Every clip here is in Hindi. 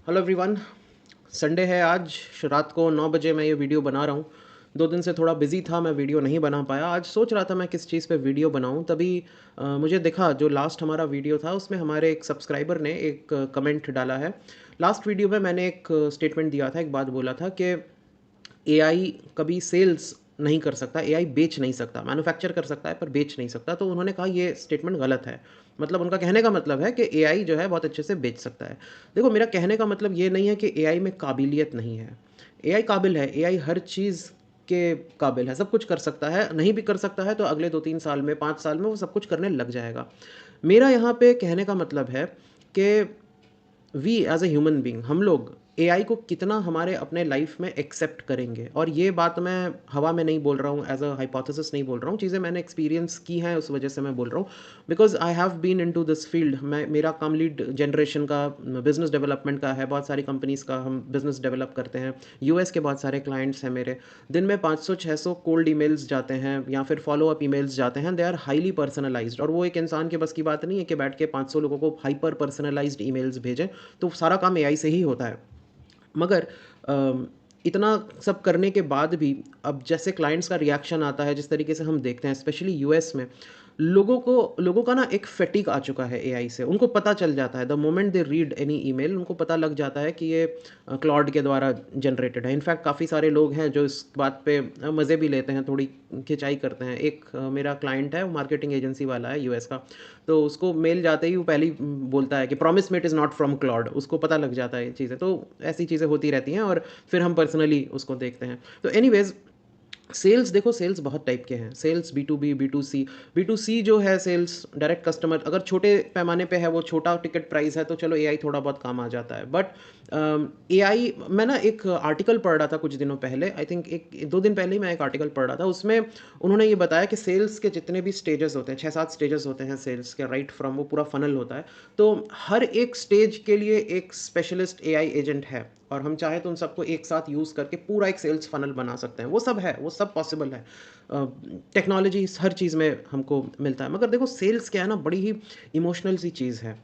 Hello everyone. संडे है आज। रात को 9 बजे मैं ये वीडियो बना रहा हूँ। 2 दिन से थोड़ा बिजी था, मैं वीडियो नहीं बना पाया। आज सोच रहा था मैं किस चीज़ पे वीडियो बनाऊँ, तभी मुझे दिखा जो लास्ट हमारा वीडियो था उसमें हमारे एक सब्सक्राइबर ने एक कमेंट डाला है। लास्ट वीडियो में मैंने एक स्टेटमेंट दिया था, एक बात बोला था कि एआई कभी सेल्स नहीं कर सकता, एआई बेच नहीं सकता, मैन्युफैक्चर कर सकता है पर बेच नहीं सकता। तो उन्होंने कहा ये स्टेटमेंट गलत है। मतलब उनका कहने का मतलब है कि एआई जो है बहुत अच्छे से बेच सकता है। देखो, मेरा कहने का मतलब ये नहीं है कि एआई में काबिलियत नहीं है। एआई काबिल है, एआई हर चीज़ के काबिल है, सब कुछ कर सकता है। नहीं भी कर सकता है तो अगले 2-3 साल में, 5 साल में वो सब कुछ करने लग जाएगा। मेरा यहाँ पे कहने का मतलब है कि we as a human being, हम लोग एआई को कितना हमारे अपने लाइफ में एक्सेप्ट करेंगे। और ये बात मैं हवा में नहीं बोल रहा हूँ, एज अ हाइपोथेसिस नहीं बोल रहा हूँ, चीज़ें मैंने एक्सपीरियंस की हैं उस वजह से मैं बोल रहा हूँ। Because I have been into this field. मेरा काम लीड जनरेशन का, बिजनेस डेवलपमेंट का है। बहुत सारी कंपनीज़ का हम बिजनेस डेवलप करते हैं। यूएस के बहुत सारे क्लाइंट्स हैं मेरे। दिन में 500-600 कोल्ड ईमेल्स जाते हैं या फिर फॉलो अप ईमेल्स जाते हैं। दे आर हाईली पर्सनलाइज्ड, और वो एक इंसान के बस की बात नहीं है कि बैठ के 500 लोगों को हाइपर पर्सनलाइज्ड ईमेल्स भेजें। तो सारा काम एआई से ही होता है। मगर इतना सब करने के बाद भी अब जैसे क्लाइंट्स का रिएक्शन आता है, जिस तरीके से हम देखते हैं स्पेशली यूएस में, लोगों का ना एक फैटिग आ चुका है एआई से। उनको पता चल जाता है, the moment they read any email उनको पता लग जाता है कि ये क्लॉड के द्वारा जनरेटेड है। इनफैक्ट काफ़ी सारे लोग हैं जो इस बात पे मज़े भी लेते हैं, थोड़ी खिंचाई करते हैं। एक मेरा क्लाइंट है, वो मार्केटिंग एजेंसी वाला है यूएस का। तो उसको मेल जाते ही वो पहले ही बोलता है कि promise made is not from Claude. उसको पता लग जाता है ये चीज़ें। तो ऐसी चीज़ें होती रहती हैं और फिर हम पर्सनली उसको देखते हैं। तो एनीवेज, सेल्स देखो, सेल्स बहुत टाइप के हैं। Sales B to B, B to C. B to C जो है सेल्स, डायरेक्ट कस्टमर, अगर छोटे पैमाने पे है, वो छोटा टिकट प्राइस है तो चलो एआई थोड़ा बहुत काम आ जाता है। बट एआई, मैं ना एक आर्टिकल पढ़ रहा था कुछ दिनों पहले, आई थिंक 1-2 दिन पहले ही मैं एक आर्टिकल पढ़ रहा था। उसमें उन्होंने ये बताया कि सेल्स के जितने भी स्टेजेस होते हैं, 6-7 स्टेजेस होते हैं सेल्स के, राइट फ्रॉम, वो पूरा फनल होता है। तो हर एक स्टेज के लिए एक स्पेशलिस्ट एआई एजेंट है, और हम चाहे तो उन सबको एक साथ यूज़ करके पूरा एक सेल्स फनल बना सकते हैं। वो सब है, वो सब पॉसिबल है। टेक्नोलॉजी हर चीज़ में हमको मिलता है। मगर देखो, सेल्स क्या है ना, बड़ी ही इमोशनल सी चीज़ है।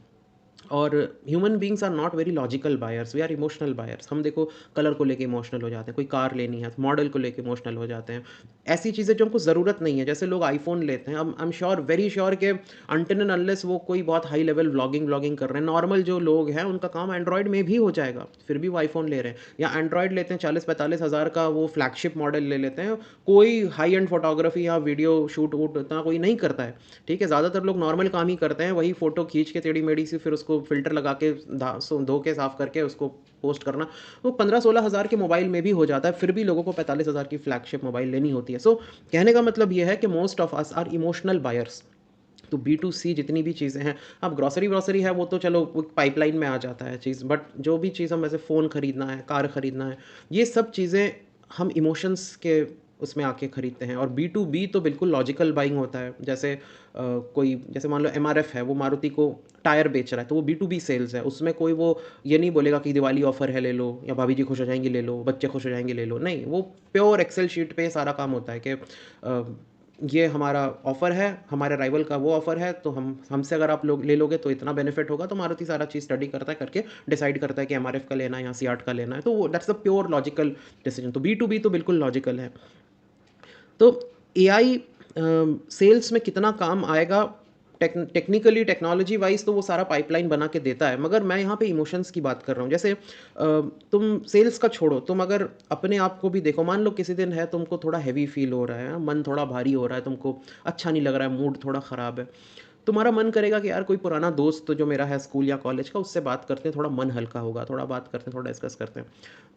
और human beings are not very logical buyers, we are emotional buyers. हम देखो, कलर को लेके इमोशनल हो जाते हैं, कोई कार लेनी है मॉडल को लेके इमोशनल हो जाते हैं। ऐसी चीज़ें जो हमको ज़रूरत नहीं है, जैसे लोग आईफोन लेते हैं। अब I am sure, very sure के अनटिल एंड अनलेस वो कोई बहुत हाई लेवल व्लॉगिंग कर रहे हैं, नॉर्मल जो लोग हैं उनका काम एंड्रॉयड में भी हो जाएगा, फिर भी वो आईफोन ले रहे हैं। या एंड्रॉयड लेते हैं 40-45 हज़ार का, वो फ्लैगशिप मॉडल ले लेते हैं। कोई हाई एंड फोटोग्राफी या वीडियो शूट वूट उतना कोई नहीं करता है। ठीक है, ज़्यादातर लोग नॉर्मल काम ही करते हैं, वही फ़ोटो खींच के टेढ़ी मेढ़ी सी, फिर उसको फ़िल्टर लगा के धो के साफ़ करके उसको पोस्ट करना। वो 15-16 हज़ार के मोबाइल में भी हो जाता है, फिर भी लोगों को 45 हज़ार की फ्लैगशिप मोबाइल लेनी होती है। सो कहने का मतलब ये है कि most of us are emotional buyers. तो बी टू सी जितनी भी चीज़ें हैं, अब ग्रॉसरी व्रॉसरी है वो तो चलो पाइपलाइन में आ जाता है चीज़। बट जो भी चीज़ हम, जैसे फ़ोन खरीदना है, कार खरीदना है, ये सब चीज़ें हम इमोशंस के उसमें आके खरीदते हैं। और बी टू बी तो बिल्कुल लॉजिकल बाइंग होता है। जैसे कोई, जैसे मान लो एमआरएफ है, वो मारुति को टायर बेच रहा है, तो वो बी टू बी सेल्स है। उसमें कोई वो ये नहीं बोलेगा कि दिवाली ऑफर है ले लो, या भाभी जी खुश हो जाएंगी ले लो, बच्चे खुश हो जाएंगे ले लो। नहीं, वो प्योर एक्सेल शीट पे सारा काम होता है कि ये हमारा ऑफ़र है, हमारे राइवल का वो ऑफ़र है, तो हमसे अगर आप लोग ले लोगे तो इतना बेनिफिट होगा। तो मारुति सारा चीज़ स्टडी करता है, करके डिसाइड करता है कि एमआरएफ का लेना है या सियाट का लेना है। तो वो that's the pure logical decision. तो बी टू बी तो बिल्कुल लॉजिकल है। तो एआई सेल्स में कितना काम आएगा, टेक्निकली, टेक्नोलॉजी वाइज, तो वो सारा पाइपलाइन बना के देता है। मगर मैं यहाँ पे इमोशंस की बात कर रहा हूँ। जैसे तुम सेल्स का छोड़ो, तुम अगर अपने आप को भी देखो, मान लो किसी दिन है तुमको थोड़ा हैवी फील हो रहा है, मन थोड़ा भारी हो रहा है, तुमको अच्छा नहीं लग रहा है, मूड थोड़ा ख़राब है, तुम्हारा मन करेगा कि यार कोई पुराना दोस्त जो मेरा है स्कूल या कॉलेज का, उससे बात करते हैं, थोड़ा मन हल्का होगा, थोड़ा बात करते हैं, थोड़ा डिस्कस करते हैं।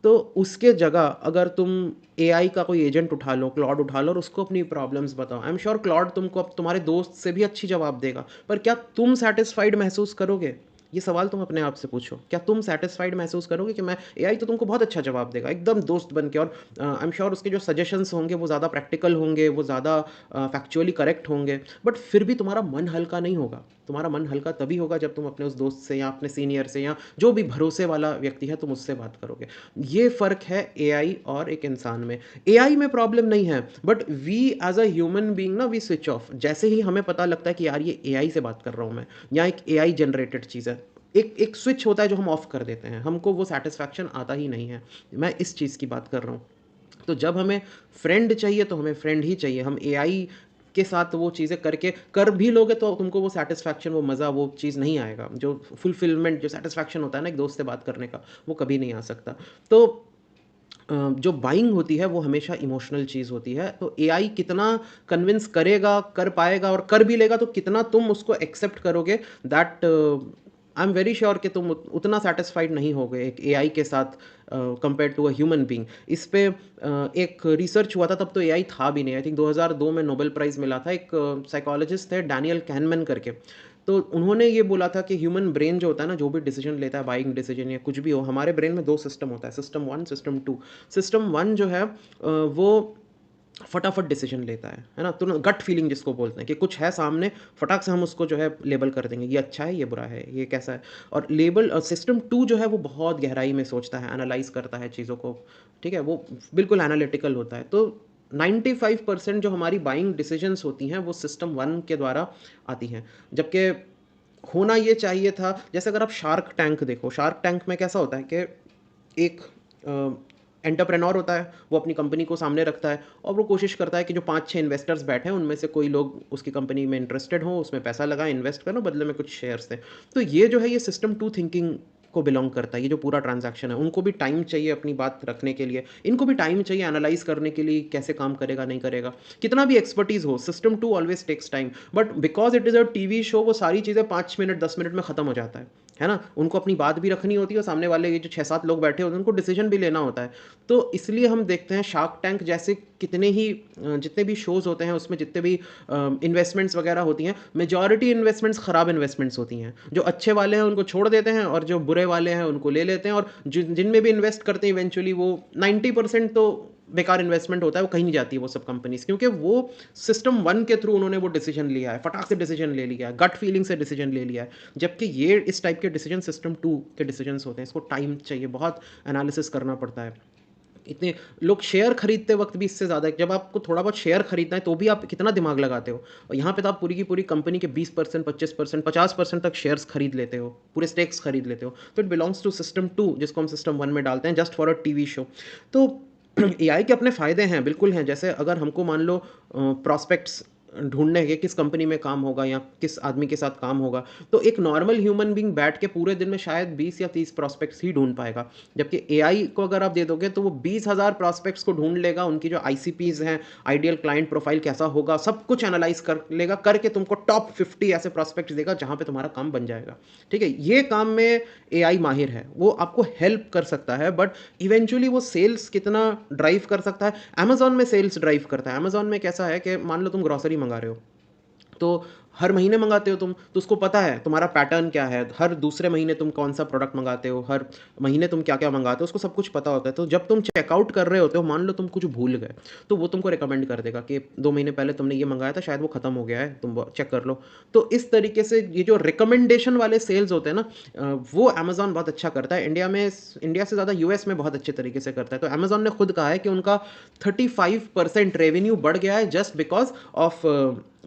तो उसके जगह अगर तुम एआई का कोई एजेंट उठा लो, क्लॉड उठा लो, और उसको अपनी प्रॉब्लम्स बताओ, आई एम श्योर क्लॉड तुमको अब तुम्हारे दोस्त से भी अच्छी जवाब देगा। पर क्या तुम सेटिस्फाइड महसूस करोगे? ये सवाल तुम अपने आप से पूछो। क्या तुम सेटिस्फाइड महसूस करोगे कि मैं, एआई तो तुमको बहुत अच्छा जवाब देगा एकदम दोस्त बन के, और आई एम श्योर उसके जो सजेशंस होंगे वो ज़्यादा प्रैक्टिकल होंगे, वो ज़्यादा फैक्चुअली करेक्ट होंगे। बट फिर भी तुम्हारा मन हल्का नहीं होगा। तुम्हारा मन हल्का तभी होगा जब तुम अपने उस दोस्त से या अपने सीनियर से या जो भी भरोसे वाला व्यक्ति है, तुम उससे बात करोगे। ये फ़र्क है एआई और एक इंसान में। एआई में प्रॉब्लम नहीं है, but we as a human being ना, वी स्विच ऑफ। जैसे ही हमें पता लगता है कि यार ये एआई से बात कर रहा हूँ मैं, या एक एआई जनरेटेड चीज़ है, एक एक स्विच होता है जो हम ऑफ कर देते हैं, हमको वो सैटिस्फैक्शन आता ही नहीं है। मैं इस चीज़ की बात कर रहा हूँ। तो जब हमें फ्रेंड चाहिए तो हमें फ्रेंड ही चाहिए। हम एआई के साथ वो चीज़ें करके कर भी लोगे तो तुमको वो सैटिस्फैक्शन, वो मज़ा, वो चीज़ नहीं आएगा। जो फुलफिलमेंट, जो सैटिस्फैक्शन होता है ना एक दोस्त से बात करने का, वो कभी नहीं आ सकता। तो जो बाइंग होती है वो हमेशा इमोशनल चीज़ होती है। तो एआई कितना कन्विंस करेगा, कर पाएगा और कर भी लेगा तो कितना तुम उसको एक्सेप्ट करोगे, that I am very sure कि तुम उतना सेटिस्फाइड नहीं होगे एक एआई के साथ compare to a human being. इस पे एक रिसर्च हुआ था, तब तो एआई था भी नहीं। आई थिंक 2002 में नोबेल प्राइज़ मिला था। एक साइकोलॉजिस्ट थे डैनियल kahneman करके। तो उन्होंने ये बोला था कि ह्यूमन ब्रेन जो होता है ना, जो भी डिसीजन लेता है, बाइंग डिसीजन या कुछ भी हो, हमारे ब्रेन में 2 सिस्टम होता है, सिस्टम 1, सिस्टम 2। सिस्टम 1 जो है वो फटाफट डिसीजन लेता है ना? तुरंत गट फीलिंग जिसको बोलते हैं कि कुछ है सामने, फटाक से हम उसको जो है लेबल कर देंगे, ये अच्छा है, ये बुरा है, ये कैसा है। और लेबल सिस्टम 2 जो है वो बहुत गहराई में सोचता है, एनालाइज़ करता है चीज़ों को, ठीक है? वो बिल्कुल एनालिटिकल होता है। तो 95% जो हमारी बाइंग डिसीजंस होती हैं, वो सिस्टम 1 के द्वारा आती हैं। जबकि होना ये चाहिए था, जैसे अगर आप शार्क टैंक देखो, शार्क टैंक में कैसा होता है कि एक एंटरप्रेन्योर होता है, वो अपनी कंपनी को सामने रखता है और वो कोशिश करता है कि जो 5-6 इन्वेस्टर्स बैठे हैं, उनमें से कोई लोग उसकी कंपनी में इंटरेस्टेड हों, उसमें पैसा लगाएँ, इन्वेस्ट करें, बदले में कुछ शेयर्स दें। तो ये जो है, ये सिस्टम 2 थिंकिंग को बिलॉन्ग करता है, ये जो पूरा ट्रांज़ैक्शन है। उनको भी टाइम चाहिए अपनी बात रखने के लिए, इनको भी टाइम चाहिए एनालाइज़ करने के लिए, कैसे काम करेगा, नहीं करेगा। कितना भी एक्सपर्टीज़ हो, system 2 always takes time, but because it is a TV show, वो सारी चीज़ें 5 मिनट, 10 मिनट में खत्म हो जाता है ना? उनको अपनी बात भी रखनी होती है और सामने वाले ये जो 6-7 लोग बैठे होते हैं, उनको डिसीजन भी लेना होता है। तो इसलिए हम देखते हैं शार्क टैंक जैसे कितने ही जितने भी शोज़ होते हैं, उसमें जितने भी इन्वेस्टमेंट्स वगैरह होती हैं, मेजॉरिटी इन्वेस्टमेंट्स खराब इन्वेस्टमेंट्स होती हैं। जो अच्छे वाले हैं उनको छोड़ देते हैं और जो बुरे वाले हैं उनको ले लेते हैं, और जिनमें भी इन्वेस्ट करते हैं इवेंचुअली वो 90% तो बेकार इन्वेस्टमेंट होता है, वो कहीं नहीं जाती है वो सब कंपनीज़, क्योंकि वो सिस्टम 1 के थ्रू उन्होंने वो डिसीजन लिया है, फटाक से डिसीजन ले लिया है, गट फीलिंग से डिसीजन ले लिया है। जबकि ये इस टाइप के डिसीजन सिस्टम 2 के डिसीजंस होते हैं, इसको टाइम चाहिए, बहुत एनालिसिस करना पड़ता है। इतने लोग शेयर खरीदते वक्त भी इससे ज़्यादा, जब आपको थोड़ा बहुत शेयर खरीदना है तो भी आप कितना दिमाग लगाते हो, और यहाँ पे तो आप पूरी की पूरी कंपनी के 20%, 25%, 50% तक शेयर्स खरीद लेते हो, पूरे स्टेक्स खरीद लेते हो। तो इट बिलोंग्स टू सिस्टम 2, जिसको हम सिस्टम 1 में डालते हैं just for a TV show. तो एआई के अपने फ़ायदे हैं, बिल्कुल हैं। जैसे अगर हमको मान लो प्रॉस्पेक्ट्स ढूँढने हैं कि किस कंपनी में काम होगा या किस आदमी के साथ काम होगा, तो एक नॉर्मल ह्यूमन बीइंग बैठ के पूरे दिन में शायद 20 या 30 प्रॉस्पेक्ट्स ही ढूँढ पाएगा। जबकि एआई को अगर आप दे दोगे तो वो 20,000 प्रॉस्पेक्ट्स को ढूँढ लेगा, उनकी जो आईसीपीज़ हैं, आइडियल क्लाइंट प्रोफाइल कैसा होगा, सब कुछ एनालाइज़ कर लेगा, करके तुमको टॉप 50 ऐसे प्रॉस्पेक्ट्स देगा जहाँ पे तुम्हारा काम बन जाएगा। ठीक है? ये काम में एआई माहिर है, वो आपको हेल्प कर सकता है, बट इवेंचुअली वो सेल्स कितना ड्राइव कर सकता है? अमेज़न में सेल्स ड्राइव करता है। अमेज़न में कैसा है कि मान लो तुम ग्रोसरी मँगा रहे हो, तो हर महीने मंगाते हो तुम, तो उसको पता है तुम्हारा पैटर्न क्या है, हर दूसरे महीने तुम कौन-सा प्रोडक्ट मंगाते हो, हर महीने तुम क्या-क्या मंगाते हो, उसको सब कुछ पता होता है। तो जब तुम चेकआउट कर रहे होते हो, मान लो तुम कुछ भूल गए, तो वो तुमको रिकमेंड कर देगा कि 2 महीने पहले तुमने ये मंगाया था, शायद वो खत्म हो गया है, तुम वो चेक कर लो। तो इस तरीके से ये जो रिकमेंडेशन वाले सेल्स होते हैं ना, वो अमेज़न बहुत अच्छा करता है। इंडिया से ज़्यादा यूएस में बहुत अच्छे तरीके से करता है। तो अमेज़न ने खुद कहा है कि उनका 35% रेवेन्यू बढ़ गया है just because of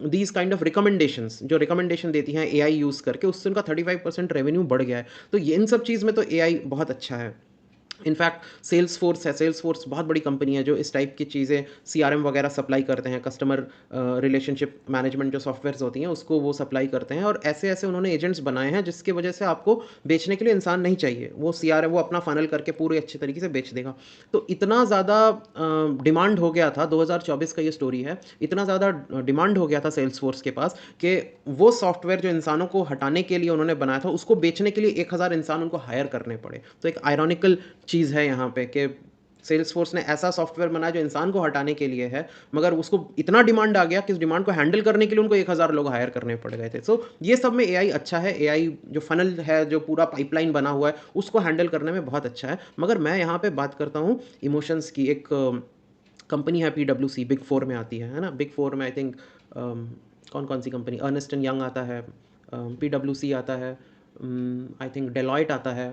these kind of recommendations, जो रिकमेंडेशन देती हैं एआई यूज़ करके, उससे उनका 35% रेवेन्यू बढ़ गया है। तो ये इन सब चीज़ में तो एआई बहुत अच्छा है। इनफैक्ट सेल्सफोर्स है, सेल्सफोर्स बहुत बड़ी कंपनी है जो इस टाइप की चीज़ें सीआरएम वगैरह सप्लाई करते हैं, कस्टमर रिलेशनशिप मैनेजमेंट जो सॉफ्टवेयर्स होती हैं उसको वो सप्लाई करते हैं, और ऐसे-ऐसे उन्होंने एजेंट्स बनाए हैं जिसकी वजह से आपको बेचने के लिए इंसान नहीं चाहिए। वो सीआरएम वो अपना फ़नल करके पूरे अच्छे तरीके से बेच देगा। तो इतना ज़्यादा डिमांड हो गया था, 2024 का ये स्टोरी है, इतना ज़्यादा डिमांड हो गया था सेल्सफोर्स के पास कि वो सॉफ्टवेयर जो इंसानों को हटाने के लिए उन्होंने बनाया था, उसको बेचने के लिए 1000 इंसान उनको हायर करने पड़े। तो एक आयरॉनिकल चीज़ है यहाँ पे कि सेल्सफोर्स ने ऐसा सॉफ्टवेयर बनाया जो इंसान को हटाने के लिए है, मगर उसको इतना डिमांड आ गया कि उस डिमांड को हैंडल करने के लिए उनको 1000 लोग हायर करने पड़ गए थे। सो ये सब में एआई अच्छा है, एआई जो फ़नल है, जो पूरा पाइपलाइन बना हुआ है, उसको हैंडल करने में बहुत अच्छा है। मगर मैं यहाँ पे बात करता हूँ इमोशंस की। एक कंपनी है पीडब्ल्यूसी, बिग 4 में आती है ना? बिग 4 में आई थिंक कौन-कौन सी कंपनी, अर्नेस्ट एंड यंग आता है, पीडब्ल्यूसी आता है, आई थिंक डेलॉयट आता है,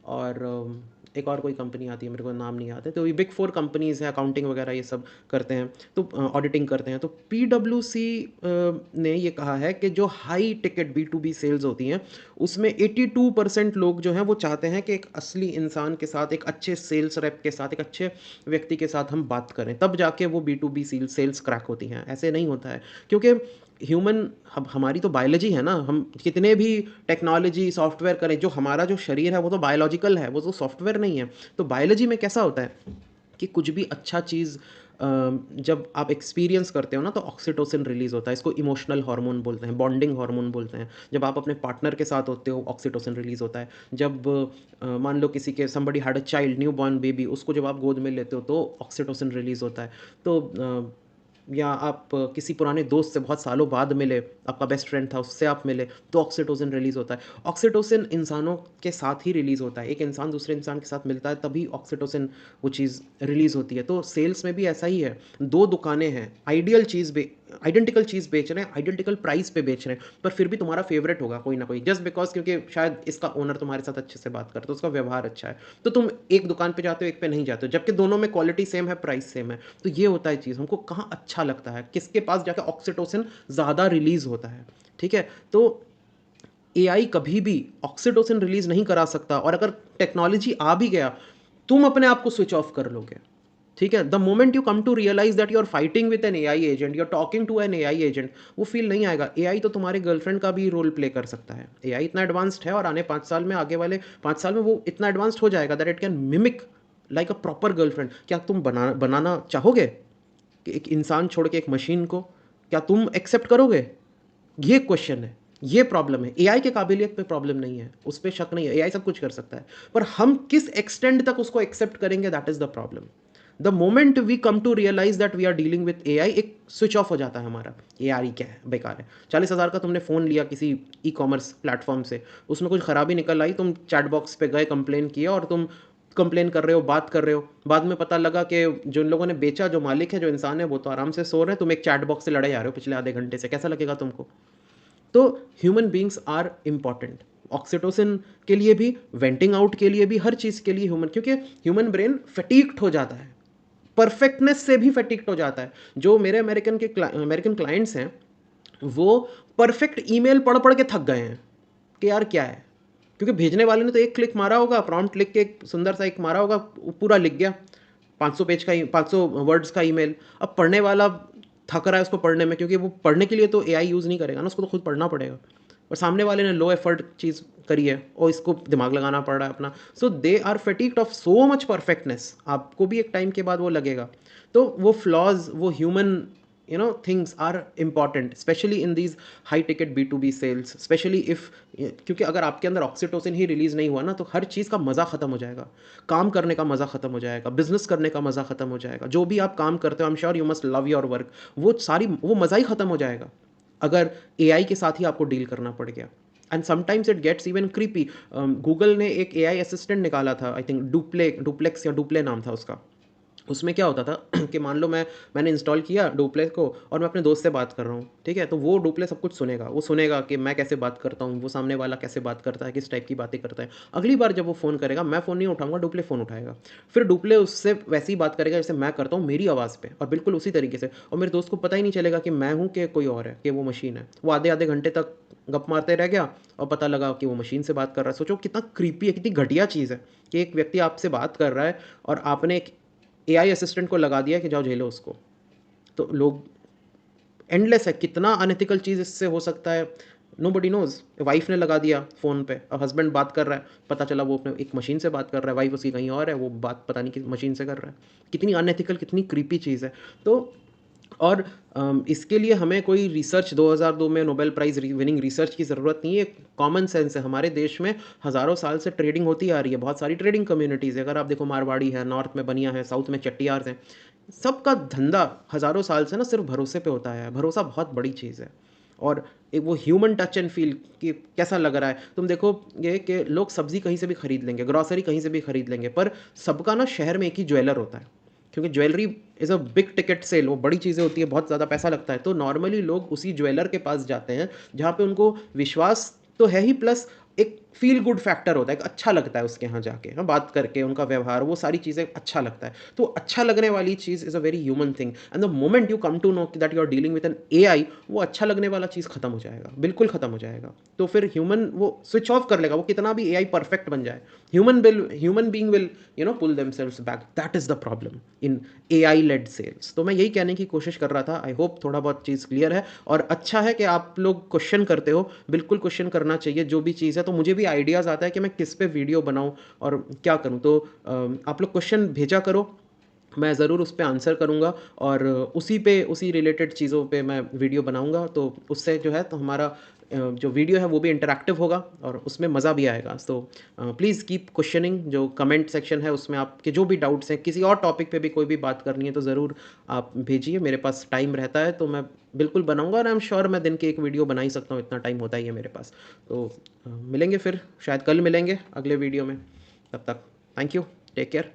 और एक और कोई कंपनी आती है, मेरे को नाम नहीं याद है, तो ये बिग 4 कंपनीज़ हैं, अकाउंटिंग वगैरह ये सब करते हैं, तो ऑडिटिंग करते हैं। तो पीडब्ल्यूसी ने ये कहा है कि जो हाई टिकट बी2बी सेल्स होती हैं, उसमें 82% लोग जो हैं वो चाहते हैं कि एक असली इंसान के साथ, एक अच्छे सेल्स रेप के साथ, एक अच्छे व्यक्ति के साथ हम बात करें, तब जाके वो बी2बी सेल्स क्रैक होती हैं। ऐसे नहीं होता है, क्योंकि ह्यूमन, हमारी तो बायोलॉजी है ना, हम कितने भी टेक्नोलॉजी सॉफ्टवेयर करें, जो हमारा जो शरीर है वो तो बायोलॉजिकल है, वो तो सॉफ्टवेयर नहीं है। तो बायोलॉजी में कैसा होता है कि कुछ भी अच्छा चीज़ जब आप एक्सपीरियंस करते हो ना, तो ऑक्सीटोसिन रिलीज़ होता है। इसको इमोशनल हार्मोन बोलते हैं, बॉन्डिंग हार्मोन बोलते हैं। जब आप अपने पार्टनर के साथ होते हो, ऑक्सीटोसिन रिलीज़ होता है। जब मान लो किसी के somebody had a child, new born baby, उसको जब आप गोद में लेते हो तो ऑक्सीटोसिन रिलीज़ होता है। तो या आप किसी पुराने दोस्त से बहुत सालों बाद मिले, आपका बेस्ट फ्रेंड था, उससे आप मिले, तो ऑक्सीटोसिन रिलीज़ होता है। ऑक्सीटोसिन इंसानों के साथ ही रिलीज़ होता है। एक इंसान दूसरे इंसान के साथ मिलता है, तभी ऑक्सीटोसिन वो चीज़ रिलीज़ होती है। तो सेल्स में भी ऐसा ही है। 2 दुकानें हैं, आइडेंटिकल चीज़ बेच रहे हैं, आइडेंटिकल प्राइस पे बेच रहे हैं, पर फिर भी तुम्हारा फेवरेट होगा कोई ना कोई, जस्ट बिकॉज़ क्योंकि शायद इसका ओनर तुम्हारे साथ अच्छे से बात करता है, तो उसका व्यवहार अच्छा है। तो तुम एक दुकान पे जाते हो, एक पे नहीं जाते हो, जबकि दोनों में क्वालिटी सेम है, प्राइस सेम है। तो ये होता है चीज़, हमको कहाँ अच्छा लगता है, किसके पास जाके ऑक्सीटोसिन ज़्यादा रिलीज़ होता है, ठीक है? तो एआई कभी भी ऑक्सीटोसिन रिलीज़ नहीं करा सकता, और अगर टेक्नोलॉजी आ भी गया, तुम अपने आप को स्विच ऑफ कर लोगे, ठीक है? The moment you come to realise that you are fighting with an AI agent, you are talking to an AI agent, वो फ़ील नहीं आएगा। एआई तो तुम्हारे गर्लफ्रेंड का भी रोल प्ले कर सकता है। एआई इतना एडवांस्ड है, और आने 5 साल में, आगे वाले 5 साल में वो इतना एडवांस्ड हो जाएगा that it can mimic like a proper girlfriend. क्या तुम बनाना चाहोगे कि एक इंसान छोड़ के एक मशीन को? क्या तुम एक्सेप्ट करोगे? ये क्वेश्चन है, ये प्रॉब्लम है। एआई के काबिलियत पे प्रॉब्लम नहीं है, उस पे शक नहीं है, एआई सब कुछ कर सकता है। पर हम किस एक्सटेंड तक उसको एक्सेप्ट करेंगे, that is the problem. The moment we come to realise that we are dealing with AI, एक स्विच ऑफ हो जाता है हमारा। एआई क्या है, बेकार है। 40,000 का तुमने फ़ोन लिया किसी ई कॉमर्स प्लेटफॉर्म से, उसमें कुछ खराबी निकल आई, तुम चैट बॉक्स पे गए, कंप्लेन किया, और तुम कंप्लेन कर रहे हो, बात कर रहे हो, बाद में पता लगा कि जो इन लोगों ने बेचा, जो मालिक है, जो इंसान है, वो तो आराम से सो रहे हैं, तुम एक चैट बॉक्स से लड़े जा रहे हो पिछले आधे घंटे से। कैसा लगेगा तुमको? तो human beings are important, oxytocin के लिए भी, वेंटिंग आउट के लिए भी, हर चीज़ के लिए ह्यूमन, क्योंकि ह्यूमन ब्रेन फटीक्ड हो जाता है, परफेक्टनेस से भी फटीक्ड हो जाता है। जो मेरे अमेरिकन क्लाइंट्स हैं, वो परफेक्ट ईमेल पढ़ पढ़ के थक गए हैं कि यार क्या है, क्योंकि भेजने वाले ने तो एक क्लिक मारा होगा, प्रॉम्प्ट लिख के एक सुंदर सा एक मारा होगा, वो पूरा लिख गया, 500 पेज का 500 वर्ड्स का ईमेल। अब पढ़ने वाला थक रहा है उसको पढ़ने में, क्योंकि वो पढ़ने के लिए तो एआई यूज़ नहीं करेगा ना, उसको तो खुद पढ़ना पड़ेगा। और सामने वाले ने लो एफर्ट चीज़ करी है, और इसको दिमाग लगाना पड़ रहा है अपना। So they are fatigued of so much perfectness, आपको भी एक टाइम के बाद वो लगेगा। तो वो फ्लॉज, वो human things are important, specially in these high ticket बी2बी सेल्स, स्पेशली इफ़, क्योंकि अगर आपके अंदर ऑक्सीटोसिन ही रिलीज़ नहीं हुआ ना, तो हर चीज़ का मज़ा ख़त्म हो जाएगा। काम करने का मज़ा ख़त्म हो जाएगा, बिजनेस करने का मज़ा ख़त्म हो जाएगा, जो भी आप काम करते हो, I am sure you must love your work, वो मज़ा ही ख़त्म हो जाएगा अगर एआई के साथ ही आपको डील करना पड़ गया। And sometimes it gets even creepy. Google ने एक एआई असिस्टेंट निकाला था, आई थिंक डुप्लेक्स या डुप्ले नाम था उसका। उसमें क्या होता था कि मान लो मैंने इंस्टॉल किया डुप्ले को, और मैं अपने दोस्त से बात कर रहा हूँ, ठीक है? तो वो डुप्ले सब कुछ सुनेगा, वो सुनेगा कि मैं कैसे बात करता हूँ, वो सामने वाला कैसे बात करता है, किस टाइप की बातें करता है। अगली बार जब वो फ़ोन करेगा, मैं फ़ोन नहीं उठाऊंगा, डुप्ले फ़ोन उठाएगा। फिर डुप्ले उससे वैसे ही बात करेगा जैसे मैं करता हूँ, मेरी आवाज़ पे, और बिल्कुल उसी तरीके से, और मेरे दोस्त को पता ही नहीं चलेगा कि मैं हूँ कि कोई और है, कि वो मशीन है। वो आधे आधे घंटे तक गप मारते रह गया, और पता लगा कि वो मशीन से बात कर रहा है। सोचो कितना क्रीपी है, कितनी घटिया चीज़ है कि एक व्यक्ति आपसे बात कर रहा है, और आपने एक एआई असिस्टेंट को लगा दिया कि जाओ झेलो उसको। तो लोग, एंडलेस है, कितना अनएथिकल चीज़ इससे हो सकता है, नोबडी नोज़। वाइफ ने लगा दिया फ़ोन पे, अब हस्बैंड बात कर रहा है, पता चला वो अपने एक मशीन से बात कर रहा है, वाइफ उसकी कहीं और है, वो बात पता नहीं किस मशीन से कर रहा है। कितनी अनएथिकल, कितनी क्रीपी चीज़ है। तो और इसके लिए हमें कोई रिसर्च 2002 में नोबेल प्राइज़ विनिंग रिसर्च की ज़रूरत नहीं है, कॉमन सेंस है। हमारे देश में हज़ारों साल से ट्रेडिंग होती आ रही है, बहुत सारी ट्रेडिंग कम्युनिटीज़ है। अगर आप देखो, मारवाड़ी है, नॉर्थ में बनिया है, साउथ में चट्टियार्स हैं, सबका धंधा हज़ारों साल से ना सिर्फ भरोसे पे होता है। भरोसा बहुत बड़ी चीज़ है, और एक वो ह्यूमन टच एंड फील कि कैसा लग रहा है। तुम देखो ये कि लोग सब्ज़ी कहीं से भी खरीद लेंगे, ग्रॉसरी कहीं से भी खरीद लेंगे, पर सबका ना शहर में एक ही ज्वेलर होता है, क्योंकि jewellery is a big ticket sale, वो बड़ी चीज़ें होती है, बहुत ज़्यादा पैसा लगता है। तो नॉर्मली लोग उसी ज्वेलर के पास जाते हैं जहाँ पे उनको विश्वास तो है ही, प्लस एक फ़ील गुड फैक्टर होता है, एक अच्छा लगता है उसके यहाँ जाके, हाँ, बात करके, उनका व्यवहार, वो सारी चीज़ें अच्छा लगता है। तो अच्छा लगने वाली चीज़ is a very human thing and the moment you come to know that you are dealing with an AI, वो अच्छा लगने वाला चीज़ खत्म हो जाएगा, बिल्कुल खत्म हो जाएगा। तो फिर ह्यूमन वो स्विच ऑफ कर लेगा, वो कितना भी एआई परफेक्ट बन जाए। Human being will pull themselves back, that is the problem in AI led sales. तो मैं यही कहने की कोशिश कर रहा था, आई होप थोड़ा बहुत चीज़ क्लियर है और अच्छा है कि आप लोग क्वेश्चन करते हो, बिल्कुल क्वेश्चन करना चाहिए जो भी चीज़ है, तो मुझे भी आइडियाज़ आता है कि मैं किस पे वीडियो बनाऊँ और क्या करूँ। तो आप लोग क्वेश्चन भेजा करो, मैं ज़रूर उस पे आंसर करूँगा और उसी रिलेटेड चीज़ों पे मैं वीडियो बनाऊँगा, तो उससे जो है तो हमारा जो वीडियो है वो भी इंटरैक्टिव होगा और उसमें मज़ा भी आएगा। तो प्लीज़ कीप क्वेश्चनिंग, जो कमेंट सेक्शन है उसमें आपके जो भी डाउट्स हैं, किसी और टॉपिक पे भी कोई भी बात करनी है तो ज़रूर आप भेजिए, मेरे पास टाइम रहता है तो मैं बिल्कुल बनाऊँगा और आई एम श्योर मैं दिन की एक वीडियो बना ही सकता हूँ, इतना टाइम होता ही है मेरे पास। तो मिलेंगे फिर, शायद कल मिलेंगे अगले वीडियो में, तब तक थैंक यू, टेक केयर।